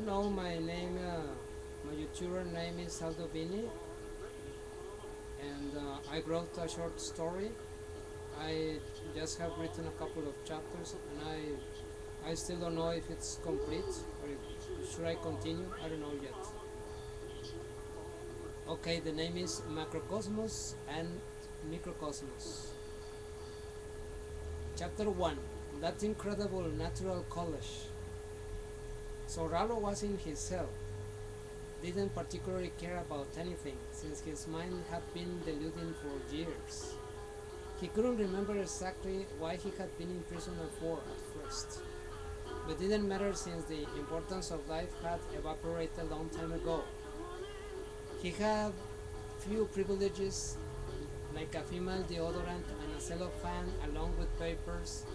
know, my YouTuber name is AldoVinnie, and I wrote a short story. I just have written a couple of chapters, and I still don't know if it's complete or if, should I continue. I don't know yet. Okay, the name is Macrocosmos and Microcosmos. Chapter 1. That incredible natural college. So Rallo was in his cell. Didn't particularly care about anything, since his mind had been deluding for years. He couldn't remember exactly why he had been in prison for at first. But it didn't matter since the importance of life had evaporated a long time ago. He had few privileges, like a female deodorant and a cellophane, along with papers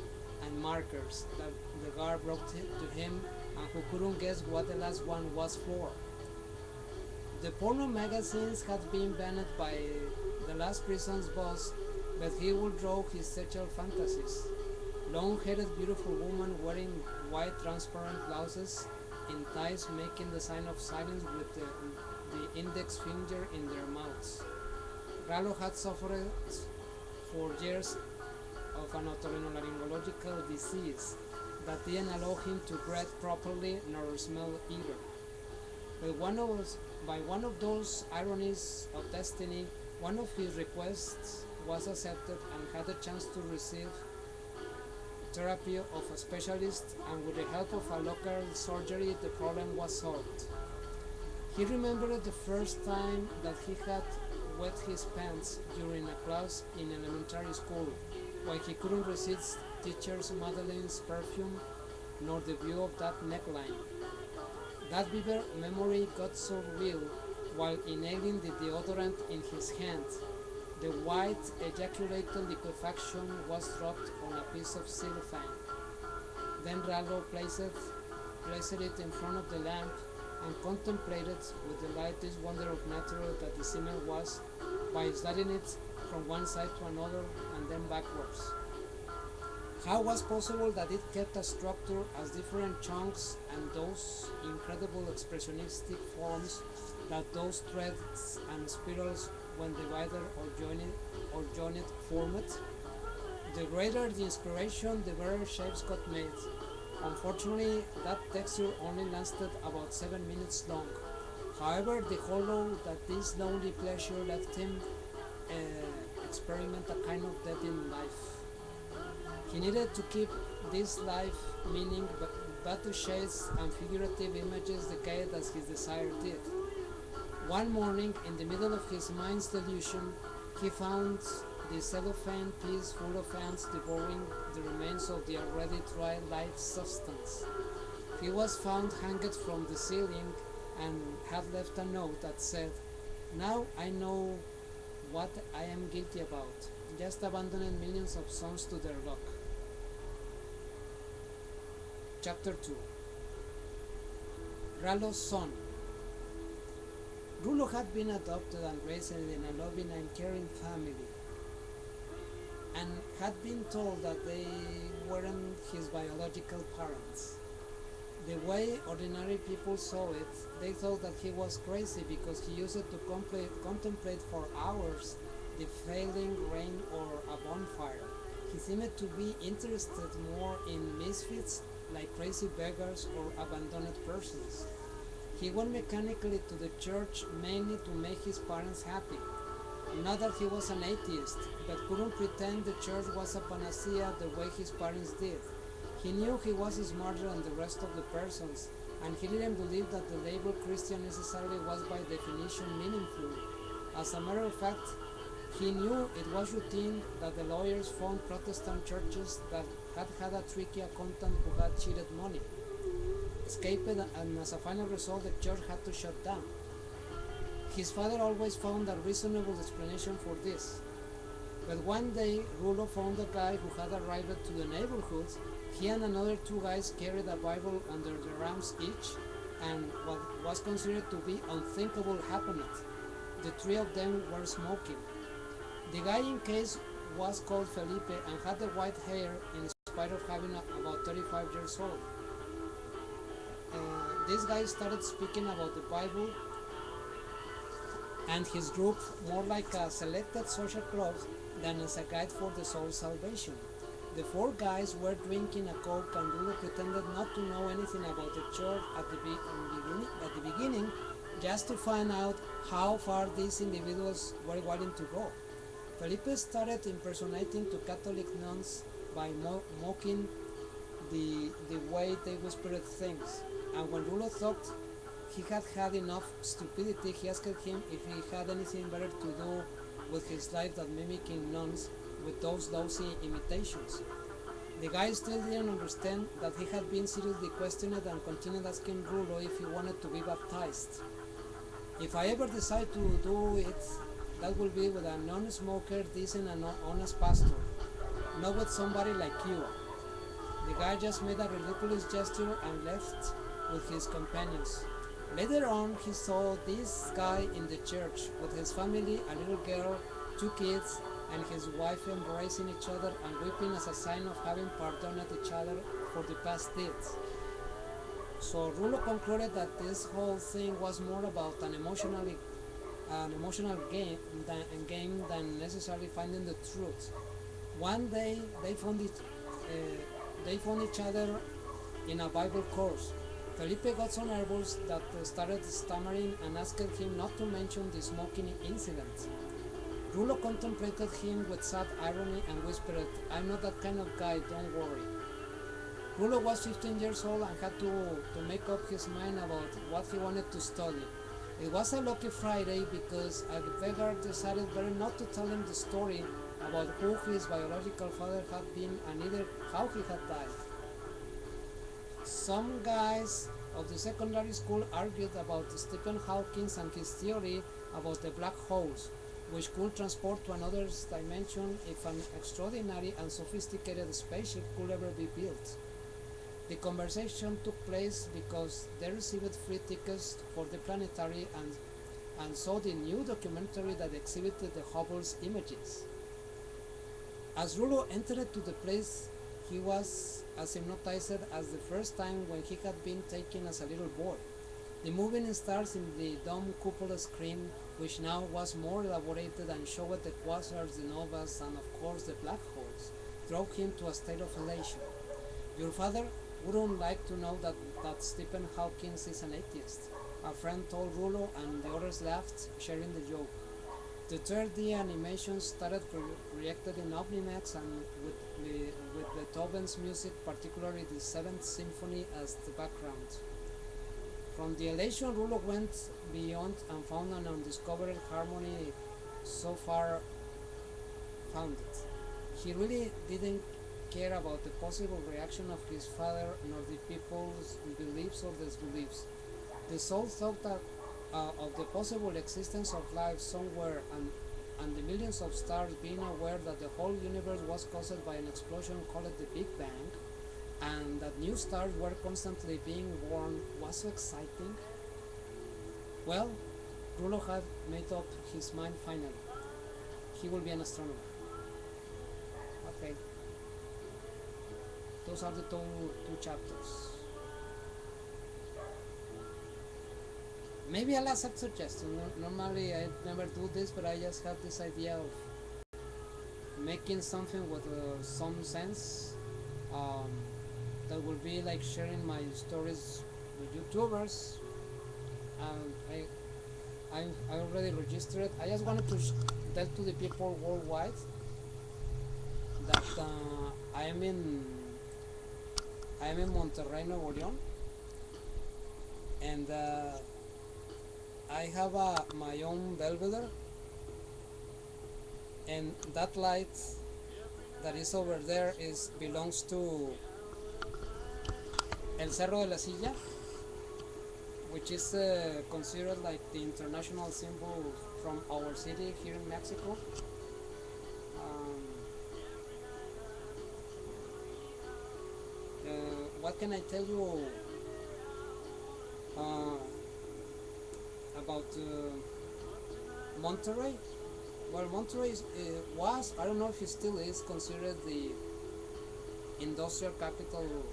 and markers that the guard brought to him and who couldn't guess what the last one was for. The porno magazines had been banned by the last prison's boss, but he would draw his sexual fantasies. Long-headed beautiful women wearing white transparent blouses in ties making the sign of silence with the index finger in their mouths. Rallo had suffered for years of an otorhinolaryngological disease that didn't allow him to breathe properly nor smell either. By one of those ironies of destiny, one of his requests was accepted and had a chance to receive therapy of a specialist, and with the help of a local surgery the problem was solved. He remembered the first time that he had wet his pants during a class in elementary school, when he couldn't resist teacher Madeline's perfume nor the view of that neckline. That vivid memory got so real while inhaling the deodorant in his hand. The white ejaculated liquefaction was dropped on a piece of cellophane. Then Rallo placed it in front of the lamp and contemplated with the lightest wonder of nature that the semen was, by sliding it from one side to another and then backwards. How was possible that it kept a structure as different chunks and those incredible expressionistic forms that those threads and spirals when divided or joined formed? The greater the inspiration, the better shapes got made. Unfortunately, that texture only lasted about 7 minutes long. However, the hollow that this lonely pleasure left him experiment a kind of death in life. He needed to keep this life meaning, but the shades and figurative images decayed as his desire did. One morning, in the middle of his mind's delusion, he found the cellophane piece full of ants devouring the remains of the already dry life substance. He was found hanged from the ceiling and had left a note that said, "Now I know what I am guilty about, just abandoning millions of sons to their luck." Chapter 2. Rallo's son. Rulo had been adopted and raised in a loving and caring family, and had been told that they weren't his biological parents. The way ordinary people saw it, they thought that he was crazy because he used it to contemplate for hours the failing rain or a bonfire. He seemed to be interested more in misfits like crazy beggars or abandoned persons. He went mechanically to the church mainly to make his parents happy. Not that he was an atheist, but couldn't pretend the church was a panacea the way his parents did. He knew he was smarter than the rest of the persons, and he didn't believe that the label Christian necessarily was by definition meaningful. As a matter of fact, he knew it was routine that the lawyers found Protestant churches that had a tricky accountant who had cheated money, escaped, and as a final result the church had to shut down. His father always found a reasonable explanation for this. But one day, Rulo found a guy who had arrived to the neighborhood. He and another two guys carried a Bible under their arms each, and what was considered to be unthinkable happened. The three of them were smoking. The guy in case was called Felipe and had the white hair in spite of having about 35 years old. this guy started speaking about the Bible and his group more like a selected social club than as a guide for the soul's salvation. The four guys were drinking a Coke and Rulo pretended not to know anything about the church at the beginning, just to find out how far these individuals were willing to go. Felipe started impersonating to Catholic nuns by mocking the way they whispered things, and when Rulo thought he had had enough stupidity, he asked him if he had anything better to do with his life than mimicking nuns with those lousy imitations. The guy still didn't understand that he had been seriously questioned and continued asking Rulo if he wanted to be baptized. If I ever decide to do it, that will be with a non-smoker, decent and honest pastor, not with somebody like you. The guy just made a ridiculous gesture and left with his companions. Later on, he saw this guy in the church with his family, a little girl, 2 kids, and his wife embracing each other and weeping as a sign of having pardoned each other for the past deeds. So Rulo concluded that this whole thing was more about an emotional game than necessarily finding the truth. One day they found each other in a Bible course. Felipe got so nervous that started stammering and asked him not to mention the smoking incident. Rulo contemplated him with sad irony and whispered, "I'm not that kind of guy, don't worry." Rulo was 15 years old and had to make up his mind about what he wanted to study. It was a lucky Friday because a beggar decided better not to tell him the story about who his biological father had been and either how he had died. Some guys of the secondary school argued about Stephen Hawking and his theory about the black holes, which could transport to another dimension if an extraordinary and sophisticated spaceship could ever be built. The conversation took place because they received free tickets for the planetary and saw the new documentary that exhibited the Hubble's images. As Rulo entered to the place, he was as hypnotized as the first time when he had been taken as a little boy. The moving stars in the dome cupola screen, which now was more elaborated and showed the quasars, the novas, and of course the black holes, drove him to a state of elation. Your father wouldn't like to know that Stephen Hawking is an atheist, a friend told Rulo, and the others laughed, sharing the joke. The 3D animation started reacted in Omnimax and with Beethoven's music, particularly the 7th Symphony, as the background. From the elation, Rulo went beyond and found an undiscovered harmony so far founded. He really didn't care about the possible reaction of his father nor the people's beliefs or disbeliefs. The soul thought that of the possible existence of life somewhere and the millions of stars, being aware that the whole universe was caused by an explosion called the Big Bang, and that new stars were constantly being born, was so exciting. Well, Rulo had made up his mind finally. He will be an astronomer. Okay. Those are the two chapters. Maybe a last suggestion. Normally I never do this, but I just had this idea of making something with some sense that will be like sharing my stories with YouTubers. I already registered. I just wanted to tell to the people worldwide that I am in Monterrey, Nuevo León, and I have my own Belvedere, and that light that is over there belongs to El Cerro de la Silla, which is considered like the international symbol from our city here in Mexico. What can I tell you about Monterrey? Well, Monterrey was, I don't know if it still is, considered the industrial capital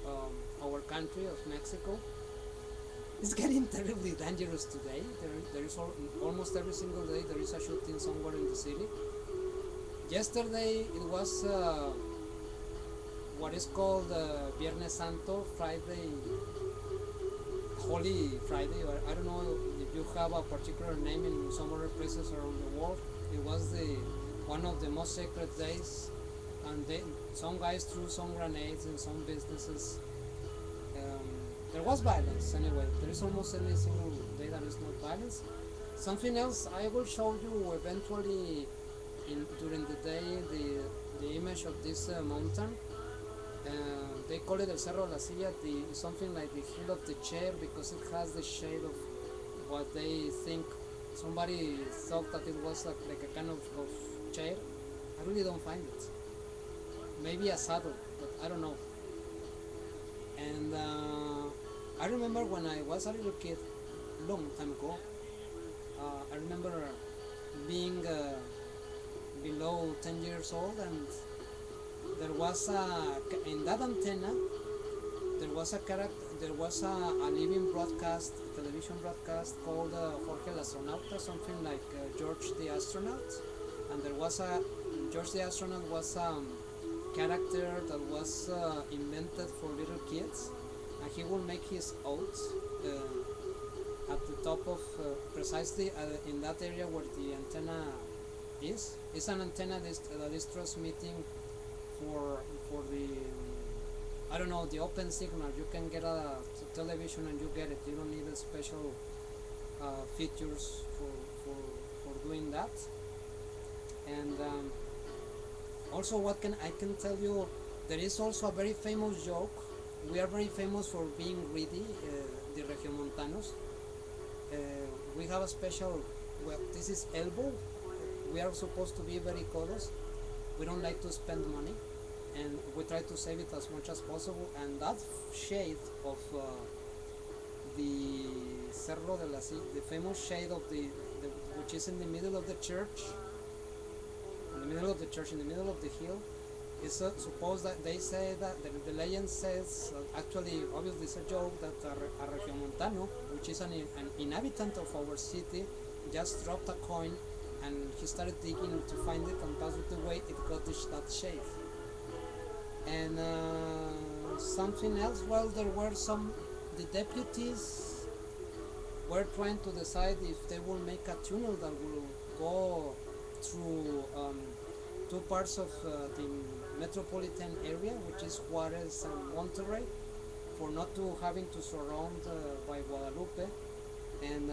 of our country of Mexico. It's getting terribly dangerous today. There is almost every single day there is a shooting somewhere in the city. Yesterday it was what is called Viernes Santo, Friday, Holy Friday, or I don't know if you have a particular name in some other places around the world. It was the one of the most sacred days, and some guys threw some grenades in some businesses. There was violence anyway. There is almost any single day that is not violence. Something else I will show you eventually during the day, the image of this mountain. They call it El Cerro de la Silla, something like the hill of the chair, because it has the shade of what they think. Somebody thought that it was like a kind of chair. I really don't find it. Maybe a saddle, but I don't know. And I remember when I was a little kid, long time ago, I remember being below 10 years old, and there was in that antenna there was a living broadcast, television broadcast called Jorge el Astronauta, something like George the Astronaut, and George the Astronaut was character that was invented for little kids, and he will make his oath at the top of precisely in that area where the antenna is. It's an antenna that is transmitting for the I don't know, the open signal. You can get a television and you get it. You don't need a special features for doing that. And also, I can tell you, there is also a very famous joke. We are very famous for being greedy, the Regiomontanos. We have a special, well, this is elbow. We are supposed to be very codos. We don't like to spend money, and we try to save it as much as possible. And that shade of the Cerro de la Silla, the famous shade of which is in the middle of the church, in the middle of the hill, is supposed that they say that the legend says, actually obviously it's a joke, that a Regiomontano, which is an inhabitant of our city, just dropped a coin and he started digging to find it, and passed the way it got that shade. And something else, well, the deputies were trying to decide if they will make a tunnel that will go through two parts of the metropolitan area, which is Juarez and Monterrey, for not to having to surround by Guadalupe. And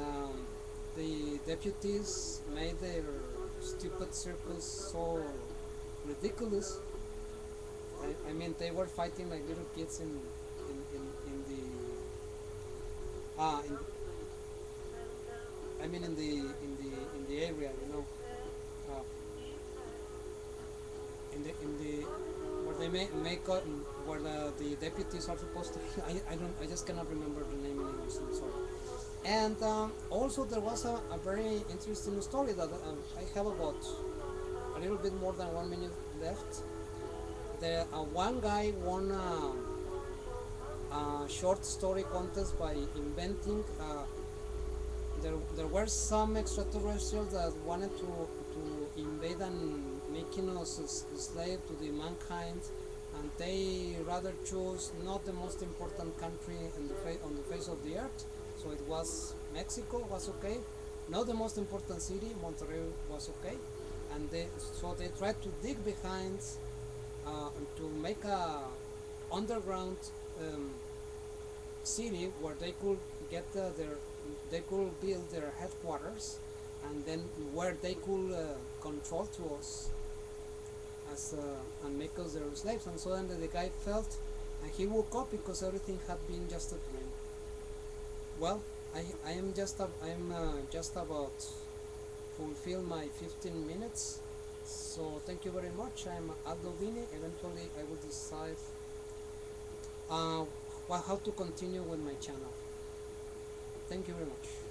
the deputies made their stupid circus so ridiculous. I mean, they were fighting like little kids in the area, you know, where they make where the deputies are supposed to. I just cannot remember the name in English. I'm sorry. And also there was a very interesting story that I have about a little bit more than 1 minute left. One guy won a short story contest by inventing. There were some extraterrestrials that wanted to invade and making us a slave to the mankind, and they rather chose not the most important country on the face of the earth. So it was Mexico was okay, not the most important city, Monterrey was okay, and they tried to dig behind to make a underground city where they could get they could build their headquarters, and then where they could control to us and make us their slaves. And so then the guy felt, and he woke up because everything had been just a dream. Well, I am just about fulfill my 15 minutes. So thank you very much. I'm AldoVinnie. Eventually I will decide how to continue with my channel. Thank you very much.